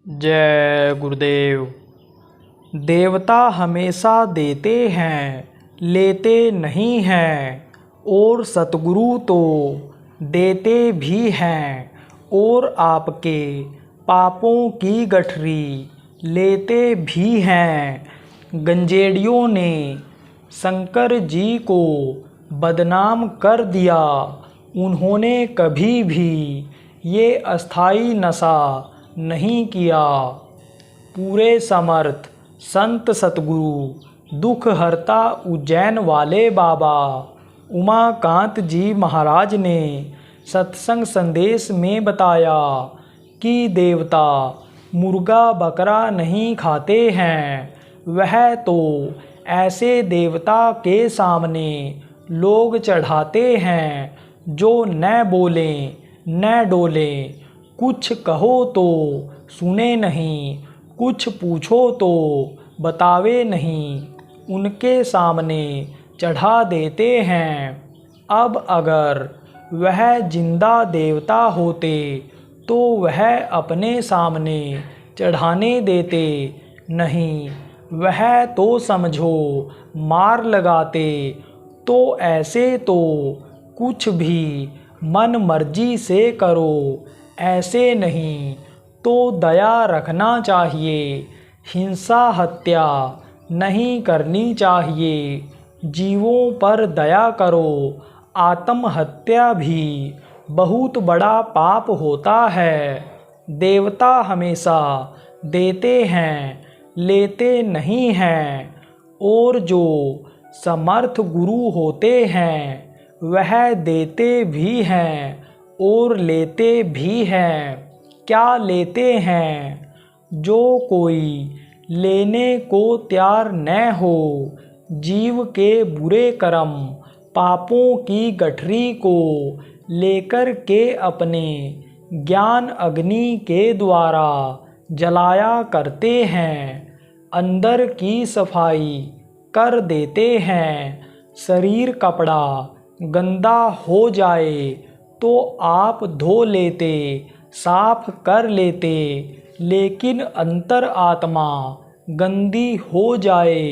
जय गुरुदेव। देवता हमेशा देते हैं, लेते नहीं हैं, और सतगुरु तो देते भी हैं और आपके पापों की गठरी लेते भी हैं। गंजेड़ियों ने शंकर जी को बदनाम कर दिया। उन्होंने कभी भी ये अस्थाई नशा नहीं किया। पूरे समर्थ संत सतगुरु दुख हरता उज्जैन वाले बाबा उमाकांत जी महाराज ने सत्संग संदेश में बताया कि देवता मुर्गा बकरा नहीं खाते हैं। वह तो ऐसे देवता के सामने लोग चढ़ाते हैं जो न बोलें न डोलें, कुछ कहो तो सुने नहीं, कुछ पूछो तो बतावे नहीं, उनके सामने चढ़ा देते हैं। अब अगर वह जिंदा देवता होते तो वह अपने सामने चढ़ाने देते नहीं, वह तो समझो मार लगाते। तो ऐसे तो कुछ भी मन मर्जी से करो, ऐसे नहीं तो दया रखना चाहिए। हिंसा हत्या नहीं करनी चाहिए, जीवों पर दया करो। आत्महत्या भी बहुत बड़ा पाप होता है। देवता हमेशा देते हैं, लेते नहीं हैं, और जो समर्थ गुरु होते हैं वह देते भी हैं और लेते भी हैं। क्या लेते हैं? जो कोई लेने को तैयार न हो, जीव के बुरे कर्म पापों की गठरी को लेकर के अपने ज्ञान अग्नि के द्वारा जलाया करते हैं, अंदर की सफाई कर देते हैं। शरीर कपड़ा गंदा हो जाए तो आप धो लेते, साफ कर लेते, लेकिन अंतर आत्मा गंदी हो जाए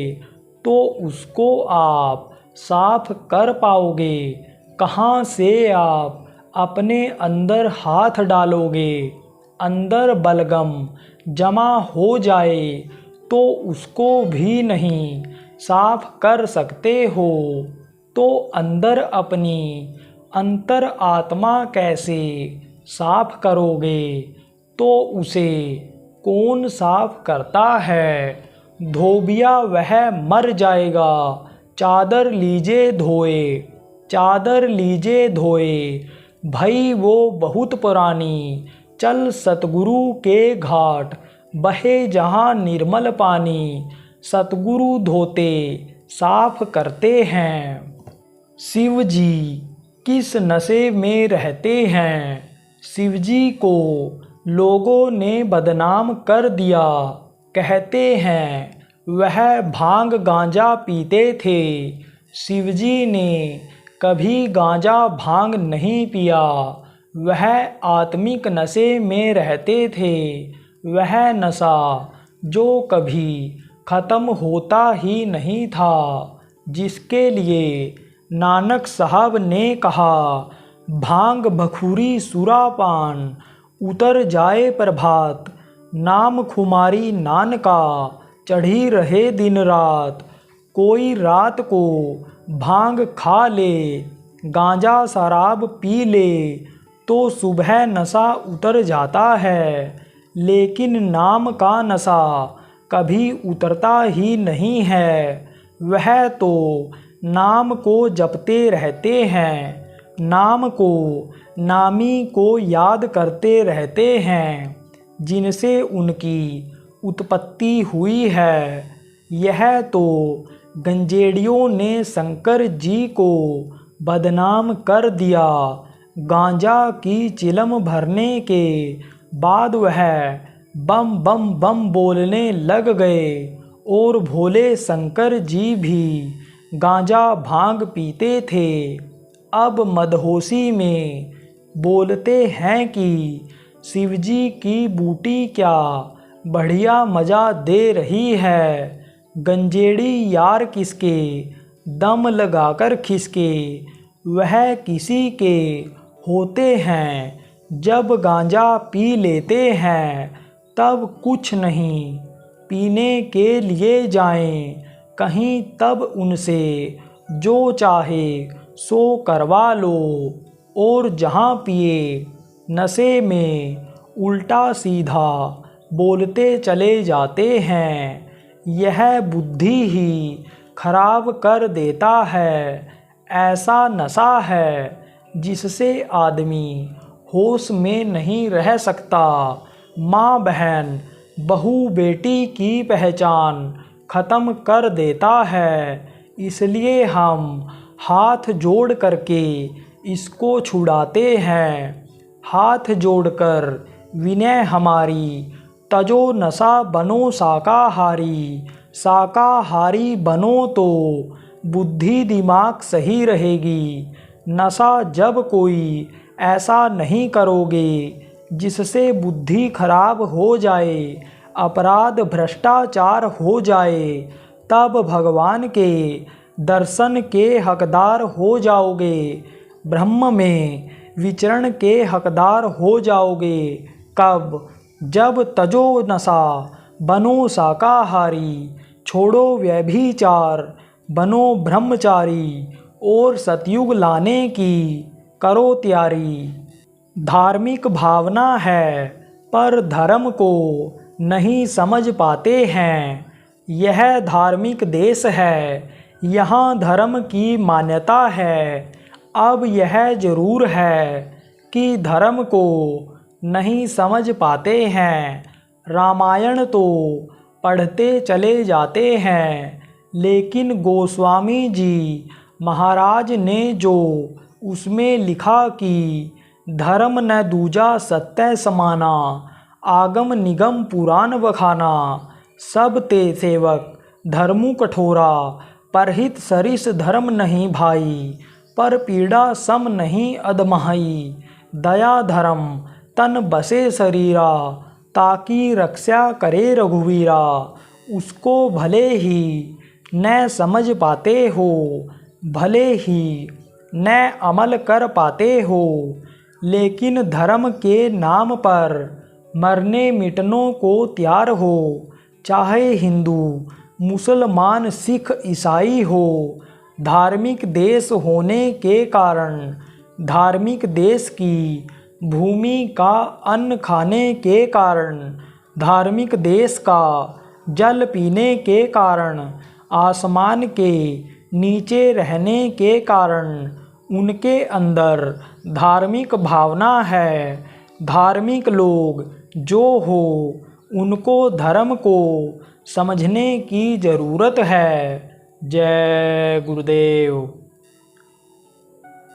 तो उसको आप साफ कर पाओगे कहाँ से? आप अपने अंदर हाथ डालोगे, अंदर बलगम जमा हो जाए तो उसको भी नहीं साफ कर सकते हो। तो अंदर अपनी अंतर आत्मा कैसे साफ करोगे? तो उसे कौन साफ करता है? धोबिया वह मर जाएगा, चादर लीजे धोए, चादर लीजे धोए। भई वो बहुत पुरानी, चल सतगुरु के घाट, बहे जहाँ निर्मल पानी, सतगुरु धोते साफ करते हैं। शिव जी किस नशे में रहते हैं? शिव जी को लोगों ने बदनाम कर दिया। कहते हैं वह भांग गांजा पीते थे। शिव जी ने कभी गांजा भांग नहीं पिया। वह आत्मिक नशे में रहते थे। वह नशा जो कभी ख़त्म होता ही नहीं था, जिसके लिए नानक साहब ने कहा, भांग भखूरी सुरापान उतर जाए प्रभात, नाम खुमारी नानका चढ़ी रहे दिन रात। कोई रात को भांग खा ले, गांजा शराब पी ले तो सुबह नशा उतर जाता है, लेकिन नाम का नशा कभी उतरता ही नहीं है। वह तो नाम को जपते रहते हैं, नाम को नामी को याद करते रहते हैं, जिनसे उनकी उत्पत्ति हुई है। यह तो गंजेड़ियों ने शंकर जी को बदनाम कर दिया। गांजा की चिलम भरने के बाद वह बम बम बम बोलने लग गए, और भोले शंकर जी भी गांजा भांग पीते थे। अब मदहोशी में बोलते हैं कि शिवजी की बूटी क्या बढ़िया मज़ा दे रही है। गंजेड़ी यार किसके, दम लगाकर खिसके, वह किसी के होते हैं। जब गांजा पी लेते हैं तब कुछ नहीं, पीने के लिए जाएं कहीं तब उनसे जो चाहे सो करवा लो। और जहाँ पिए नशे में उल्टा सीधा बोलते चले जाते हैं। यह बुद्धि ही खराब कर देता है। ऐसा नशा है जिससे आदमी होश में नहीं रह सकता। माँ बहन बहू बेटी की पहचान ख़त्म कर देता है। इसलिए हम हाथ जोड़ करके इसको छुड़ाते हैं। हाथ जोड़कर विनय हमारी, तजो नशा बनो शाकाहारी। शाकाहारी बनो तो बुद्धि दिमाग सही रहेगी। नशा जब कोई ऐसा नहीं करोगे जिससे बुद्धि खराब हो जाए, अपराध भ्रष्टाचार हो जाए, तब भगवान के दर्शन के हकदार हो जाओगे। ब्रह्म में विचरण के हकदार हो जाओगे। कब? जब तजो नशा बनो शाकाहारी, छोड़ो व्यभिचार, बनो ब्रह्मचारी, और सतयुग लाने की करो तैयारी। धार्मिक भावना है पर धर्म को नहीं समझ पाते हैं। यह धार्मिक देश है, यहाँ धर्म की मान्यता है। अब यह जरूर है कि धर्म को नहीं समझ पाते हैं। रामायण तो पढ़ते चले जाते हैं, लेकिन गोस्वामी जी महाराज ने जो उसमें लिखा कि धर्म न दूजा सत्य समाना, आगम निगम पुराण बखाना, सब ते सेवक धर्मु कठोरा, परहित सरिस धर्म नहीं भाई, पर पीड़ा सम नहीं अदमाई। दया धर्म तन बसे शरीरा, ताकि रक्षा करे रघुवीरा। उसको भले ही न समझ पाते हो, भले ही न अमल कर पाते हो, लेकिन धर्म के नाम पर मरने मिटनों को तैयार हो। चाहे हिंदू मुसलमान सिख ईसाई हो। धार्मिक देश होने के कारण, धार्मिक देश की भूमि का अन्न खाने के कारण, धार्मिक देश का जल पीने के कारण, आसमान के नीचे रहने के कारण उनके अंदर धार्मिक भावना है। धार्मिक लोग जो हो उनको धर्म को समझने की ज़रूरत है। जय गुरुदेव।